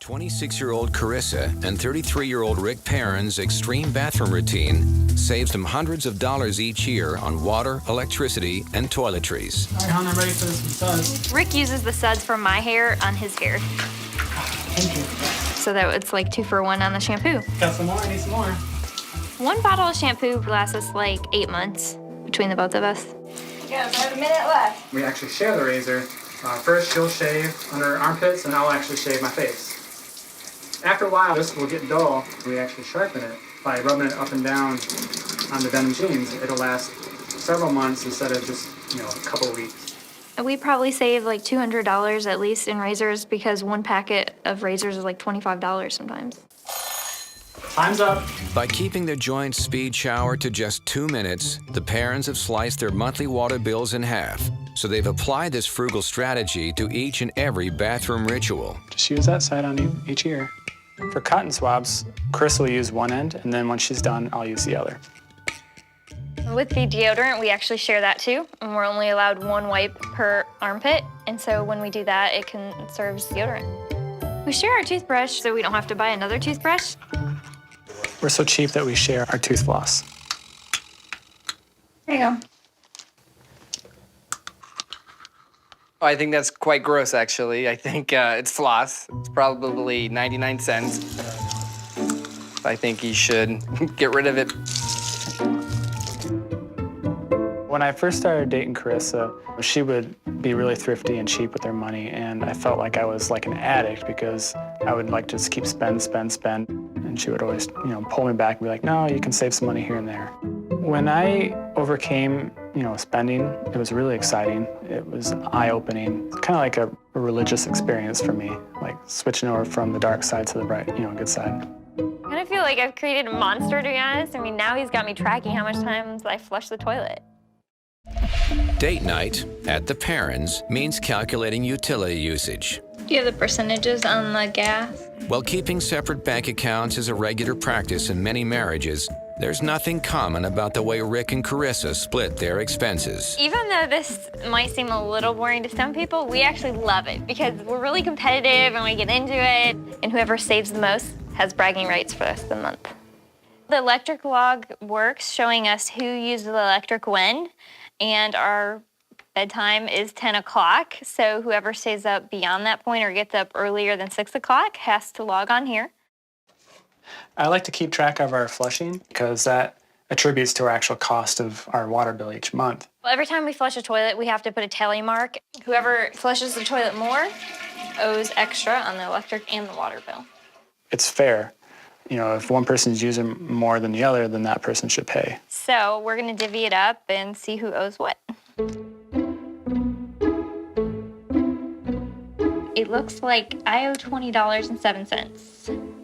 26-year-old Karissa and 33-year-old Rick Perrin's extreme bathroom routine saves them hundreds of dollars each year on water, electricity, and toiletries. All right, hon, I'm ready for some suds. Rick uses the suds from my hair on his hair. Thank you. So that it's like 2 for 1 on the shampoo. Got some more? I need some more. 1 bottle of shampoo lasts us like 8 months between the both of us. Yes, I have a minute left. We actually share the razor. First, she'll shave under her armpits, and I'll actually shave my face. After a while, this will get dull. We actually sharpen it by rubbing it up and down on the denim jeans. It'll last several months instead of just, a couple of weeks. We probably save like $200 at least in razors because 1 packet of razors is like $25 sometimes. Time's up. By keeping their joint speed shower to just 2 minutes, the parents have sliced their monthly water bills in half. So they've applied this frugal strategy to each and every bathroom ritual. Just use that side on each ear. For cotton swabs, Chris will use one end, and then when she's done, I'll use the other. With the deodorant, we actually share that too, and we're only allowed 1 wipe per armpit, and so when we do that, it can serve as deodorant. We share our toothbrush, so we don't have to buy another toothbrush. We're so cheap that we share our tooth floss. There you go. I think that's quite gross, actually. I think it's Floss. It's probably 99 cents. I think you should get rid of it. When I first started dating Karissa, she would be really thrifty and cheap with her money, and I felt like I was like an addict because I would like just keep spend, and she would always, pull me back and be like, no, you can save some money here and there. When I overcame, spending, it was really exciting. It was eye-opening, kind of like a religious experience for me, like switching over from the dark side to the bright, good side. I kind of feel like I've created a monster, to be honest. I mean, now he's got me tracking how much times I flush the toilet. Date night at the Perrins means calculating utility usage. Do you have the percentages on the gas? While keeping separate bank accounts is a regular practice in many marriages, there's nothing common about the way Rick and Karissa split their expenses. Even though this might seem a little boring to some people, we actually love it because we're really competitive and we get into it, and whoever saves the most has bragging rights for the rest of the month. The electric log works, showing us who used the electric when, and our bedtime is 10 o'clock, so whoever stays up beyond that point or gets up earlier than 6 o'clock has to log on here. I like to keep track of our flushing because that attributes to our actual cost of our water bill each month. Well, every time we flush a toilet, we have to put a tally mark. Whoever flushes the toilet more owes extra on the electric and the water bill. It's fair. If one person's using more than the other, then that person should pay. So we're gonna divvy it up and see who owes what. It looks like I owe $20.07.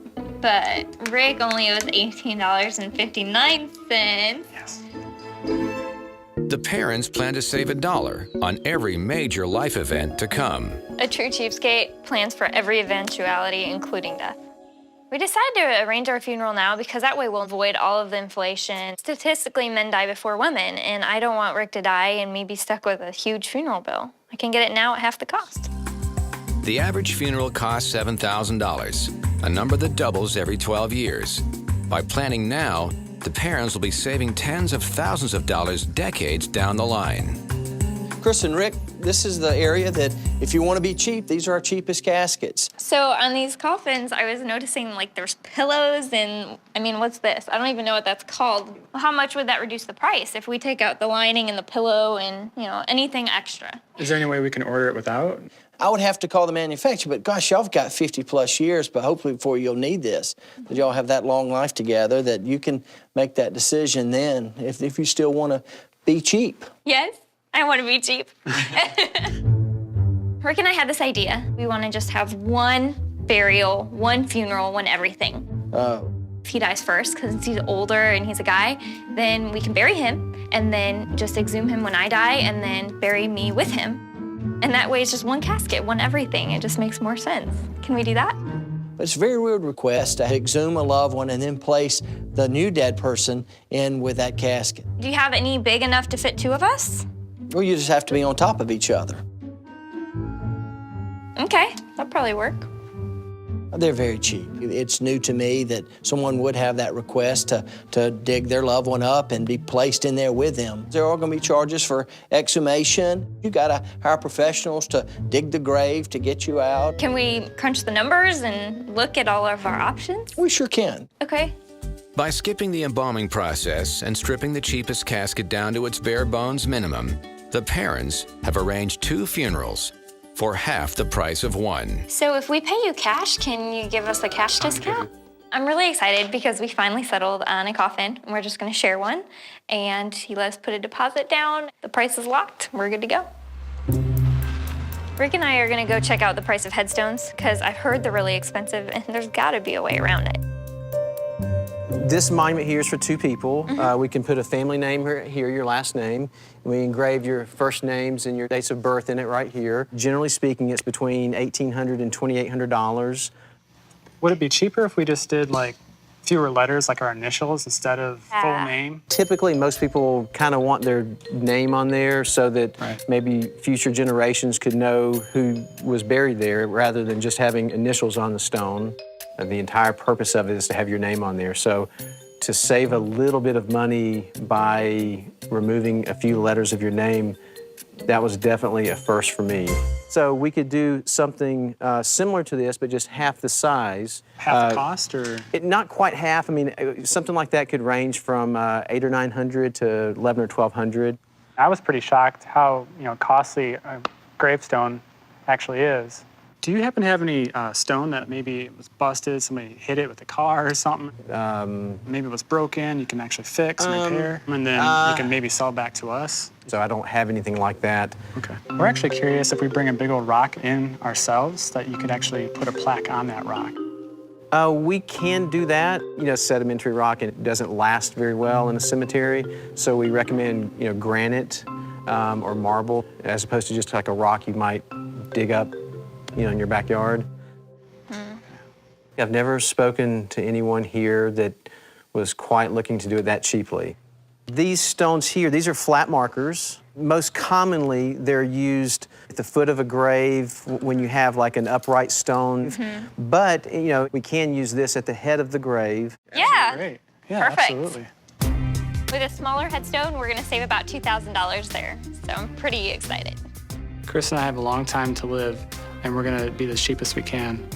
But Rick only owes $18.59. Yes. The parents plan to save $1 on every major life event to come. A true cheapskate plans for every eventuality, including death. We decided to arrange our funeral now because that way we'll avoid all of the inflation. Statistically, men die before women, and I don't want Rick to die and me be stuck with a huge funeral bill. I can get it now at half the cost. The average funeral costs $7,000, a number that doubles every 12 years. By planning now, the parents will be saving tens of thousands of dollars decades down the line. Chris and Rick, this is the area that if you want to be cheap, these are our cheapest caskets. So on these coffins, I was noticing like there's pillows and, what's this? I don't even know what that's called. How much would that reduce the price if we take out the lining and the pillow and, anything extra? Is there any way we can order it without? I would have to call the manufacturer, but gosh, y'all have got 50+ years, but hopefully before you'll need this, that y'all have that long life together, that you can make that decision then if you still want to be cheap. Yes, I want to be cheap. Rick and I had this idea. We want to just have one burial, one funeral, one everything. If he dies first, because he's older and he's a guy, then we can bury him and then just exhume him when I die and then bury me with him. And that way it's just one casket, one everything. It just makes more sense. Can we do that? It's a very weird request to exhume a loved one and then place the new dead person in with that casket. Do you have any big enough to fit 2 of us? Or you just have to be on top of each other. Okay, that'll probably work. They're very cheap. It's new to me that someone would have that request to dig their loved one up and be placed in there with them. There are going to be charges for exhumation. You got to hire professionals to dig the grave to get you out. Can we crunch the numbers and look at all of our options? We sure can. Okay. By skipping the embalming process and stripping the cheapest casket down to its bare bones minimum, the parents have arranged 2 funerals for half the price of one. So if we pay you cash, can you give us a cash discount? I'm really excited because we finally settled on a coffin, and we're just gonna share one. And he let us put a deposit down. The price is locked. We're good to go. Rick and I are gonna go check out the price of headstones because I've heard they're really expensive and there's gotta be a way around it. This monument here is for 2 people. We can put a family name here, your last name. We engrave your first names and your dates of birth in it right here. Generally speaking, it's between $1,800 and $2,800. Would it be cheaper if we just did like fewer letters, like our initials, instead of full name? Typically, most people kind of want their name on there so that maybe future generations could know who was buried there rather than just having initials on the stone. The entire purpose of it is to have your name on there. So to save a little bit of money by removing a few letters of your name, that was definitely a first for me. So we could do something similar to this, but just half the size. Half the cost, or? Not quite half. I mean, something like that could range from $800 or $900 to $1,100 or $1,200. I was pretty shocked how costly a gravestone actually is. Do you happen to have any stone that maybe was busted, somebody hit it with a car or something? Maybe it was broken, you can actually fix and repair, and then you can maybe sell it back to us? So I don't have anything like that. Okay. We're actually curious if we bring a big old rock in ourselves, that you could actually put a plaque on that rock. We can do that. Sedimentary rock, and it doesn't last very well in a cemetery, so we recommend, granite or marble, as opposed to just like a rock you might dig up in your backyard. I've never spoken to anyone here that was quite looking to do it that cheaply. These stones here, these are flat markers. Most commonly, they're used at the foot of a grave when you have like an upright stone. But, we can use this at the head of the grave. Yeah. Great. Yeah, perfect. Absolutely. With a smaller headstone, we're gonna save about $2,000 there. So I'm pretty excited. Chris and I have a long time to live, and we're gonna be the cheapest we can.